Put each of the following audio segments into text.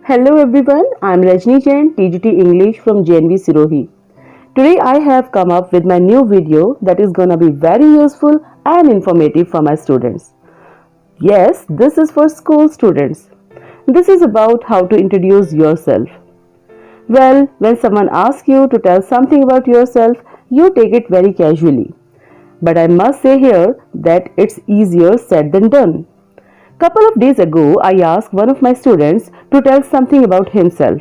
Hello everyone, I'm Rajni Jain, TGT English from JNV Sirohi. Today I have come up with my new video that is gonna be very useful and informative for my students. Yes, this is for school students. This is about how to introduce yourself. Well, when someone asks you to tell something about yourself, you take it very casually. But I must say here that it's easier said than done. Couple of days ago, I asked one of my students to tell something about himself.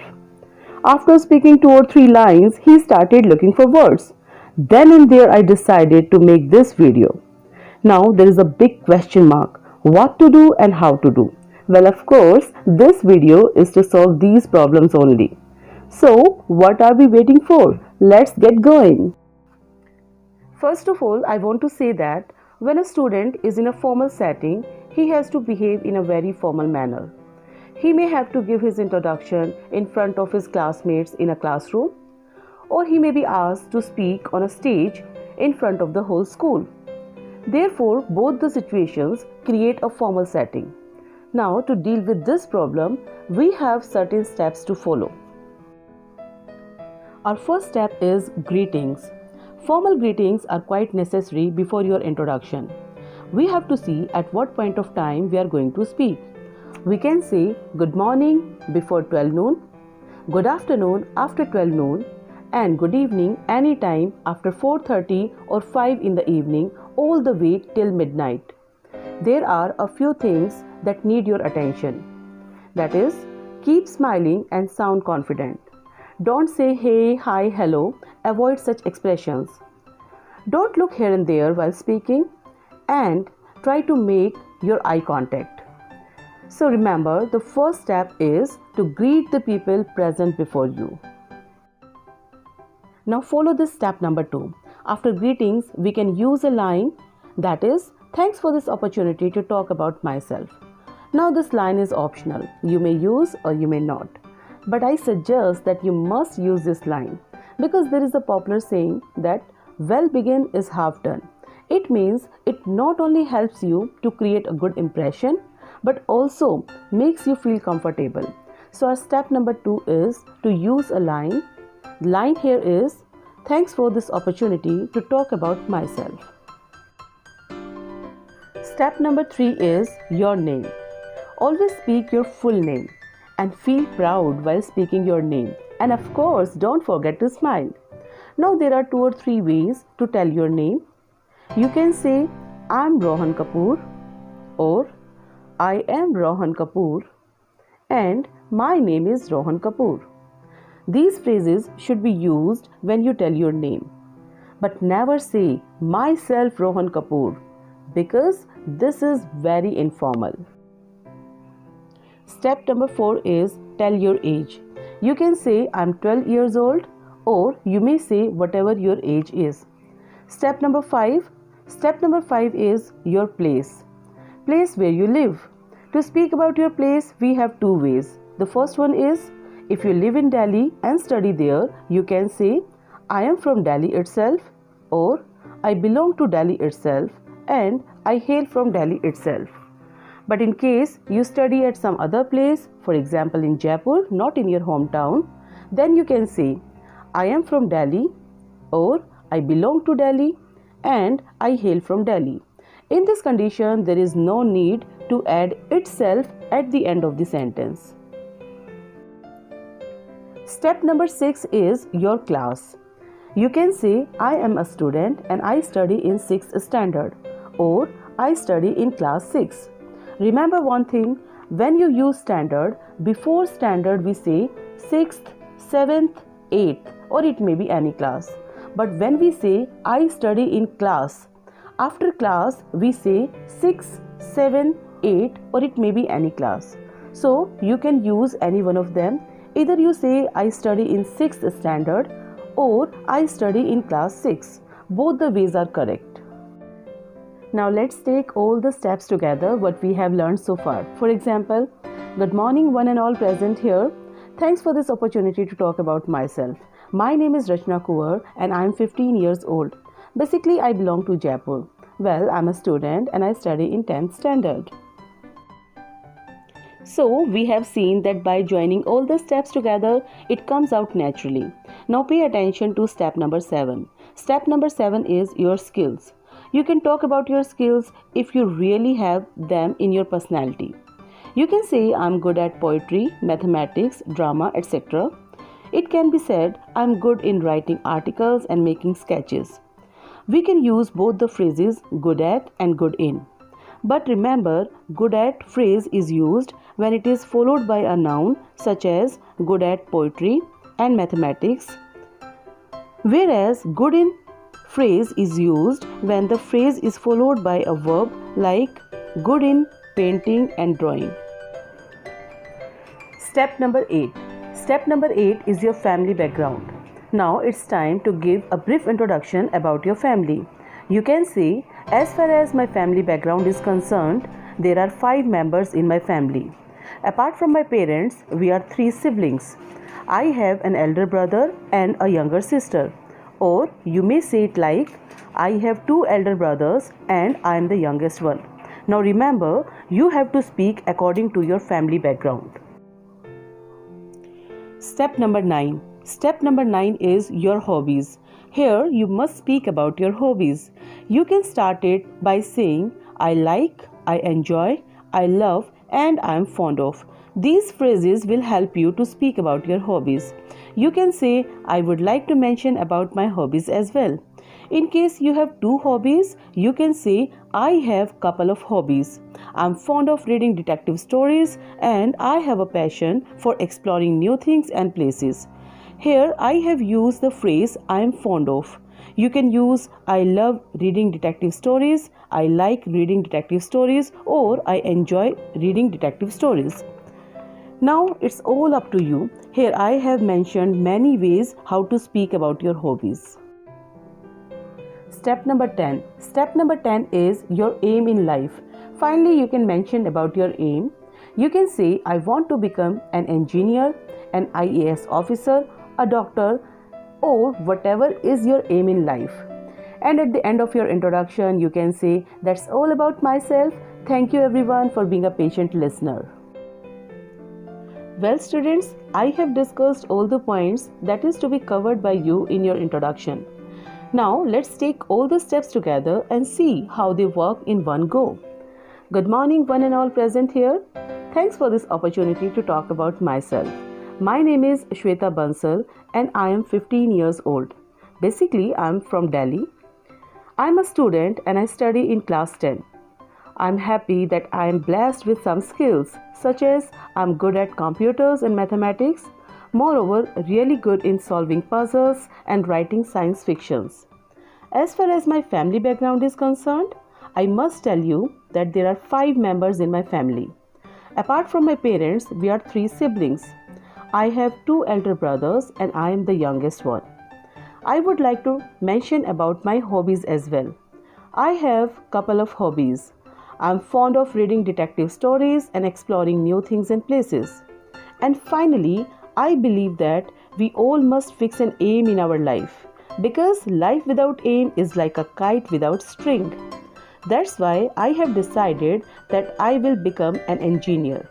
After speaking two or three lines, he started looking for words. Then and there, I decided to make this video. Now, there is a big question mark what to do and how to do. Well, of course, this video is to solve these problems only. So, what are we waiting for? Let's get going. First of all, I want to say that when a student is in a formal setting, he has to behave in a very formal manner. He may have to give his introduction in front of his classmates in a classroom, or he may be asked to speak on a stage in front of the whole school. Therefore, both the situations create a formal setting. Now, to deal with this problem, we have certain steps to follow. Our first step is greetings. Formal greetings are quite necessary before your introduction. We have to see at what point of time we are going to speak. We can say good morning before 12 noon, good afternoon after 12 noon, and good evening anytime after 4:30 or 5 in the evening all the way till midnight. There are a few things that need your attention. That is, keep smiling and sound confident. Don't say hey, hi, hello. Avoid such expressions. Don't look here and there while speaking and try to make your eye contact. So remember, the first step is to greet the people present before you. Now follow this step number 2. After greetings, we can use a line that is, thanks for this opportunity to talk about myself. Now this line is optional. You may use or you may not. But I suggest that you must use this line because there is a popular saying that well begin is half done. It means it not only helps you to create a good impression but also makes you feel comfortable. So our step number 2 is to use a line. The line here is thanks for this opportunity to talk about myself. Step number 3 is your name. Always speak your full name and feel proud while speaking your name. And of course, don't forget to smile. Now there are 2 or 3 ways to tell your name. You can say, I'm Rohan Kapoor, or I am Rohan Kapoor, and my name is Rohan Kapoor. These phrases should be used when you tell your name. But never say, myself Rohan Kapoor, because this is very informal. Step number 4 is tell your age. You can say I'm 12 years old or you may say whatever your age is. Step number 5 is your place. Place where you live. To speak about your place, we have 2 ways. The first one is if you live in Delhi and study there, you can say I am from Delhi itself or I belong to Delhi itself and I hail from Delhi itself. But in case you study at some other place, for example in Jaipur, not in your hometown, then you can say, I am from Delhi or I belong to Delhi and I hail from Delhi. In this condition, there is no need to add itself at the end of the sentence. Step number 6 is your class. You can say, I am a student and I study in 6th standard or I study in class 6. Remember one thing, when you use standard, before standard we say 6th, 7th, 8th or it may be any class. But when we say I study in class, after class we say 6, 7, 8 or it may be any class. So you can use any one of them. Either you say I study in 6th standard or I study in class 6. Both the ways are correct. Now let's take all the steps together what we have learned so far. For example, good morning one and all present here. Thanks for this opportunity to talk about myself. My name is Rachna Kuwar and I am 15 years old. Basically, I belong to Jaipur. Well, I'm a student and I study in 10th standard. So we have seen that by joining all the steps together, it comes out naturally. Now pay attention to step number 7. Step number 7 is your skills. You can talk about your skills if you really have them in your personality. You can say I'm good at poetry, mathematics, drama, etc. It can be said I'm good in writing articles and making sketches. We can use both the phrases good at and good in. But remember, good at phrase is used when it is followed by a noun such as good at poetry and mathematics, whereas good in phrase is used when the phrase is followed by a verb like good in painting and drawing. Step number 8. Step number 8 is your family background. Now it's time to give a brief introduction about your family. You can say, as far as my family background is concerned, there are 5 members in my family. Apart from my parents, we are 3 siblings. I have an elder brother and a younger sister. Or you may say it like, I have 2 elder brothers and I am the youngest one. Now remember, you have to speak according to your family background. Step number 9. Step number 9 is your hobbies. Here you must speak about your hobbies. You can start it by saying I like, I enjoy, I love and I am fond of. These phrases will help you to speak about your hobbies. You can say I would like to mention about my hobbies as well. In case you have 2 hobbies, you can say I have couple of hobbies. I'm fond of reading detective stories and I have a passion for exploring new things and places. Here I have used the phrase I am fond of. You can use I love reading detective stories, I like reading detective stories, or I enjoy reading detective stories. Now it's all up to you. Here I have mentioned many ways how to speak about your hobbies. Step number 10. Step number 10 is your aim in life. Finally, you can mention about your aim. You can say I want to become an engineer, an IAS officer, a doctor, or whatever is your aim in life. And at the end of your introduction, you can say that's all about myself. Thank you everyone for being a patient listener. Well students, I have discussed all the points that is to be covered by you in your introduction. Now let's take all the steps together and see how they work in one go. Good morning one and all present here. Thanks for this opportunity to talk about myself. My name is Shweta Bansal and I am 15 years old. Basically, I am from Delhi. I am a student and I study in class 10. I am happy that I am blessed with some skills such as I am good at computers and mathematics. Moreover, really good in solving puzzles and writing science fictions. As far as my family background is concerned, I must tell you that there are 5 members in my family. Apart from my parents, we are 3 siblings. I have 2 elder brothers and I am the youngest one. I would like to mention about my hobbies as well. I have couple of hobbies. I am fond of reading detective stories and exploring new things and places. And finally, I believe that we all must fix an aim in our life because life without aim is like a kite without string. That's why I have decided that I will become an engineer.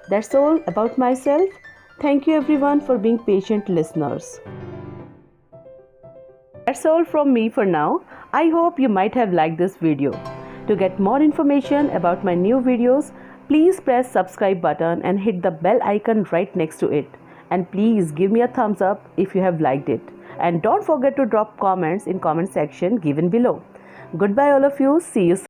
That's all about myself. Thank you everyone for being patient listeners. That's all from me for now. I hope you might have liked this video. To get more information about my new videos, please press subscribe button and hit the bell icon right next to it. And please give me a thumbs up if you have liked it. And don't forget to drop comments in comment section given below. Goodbye all of you. See you soon.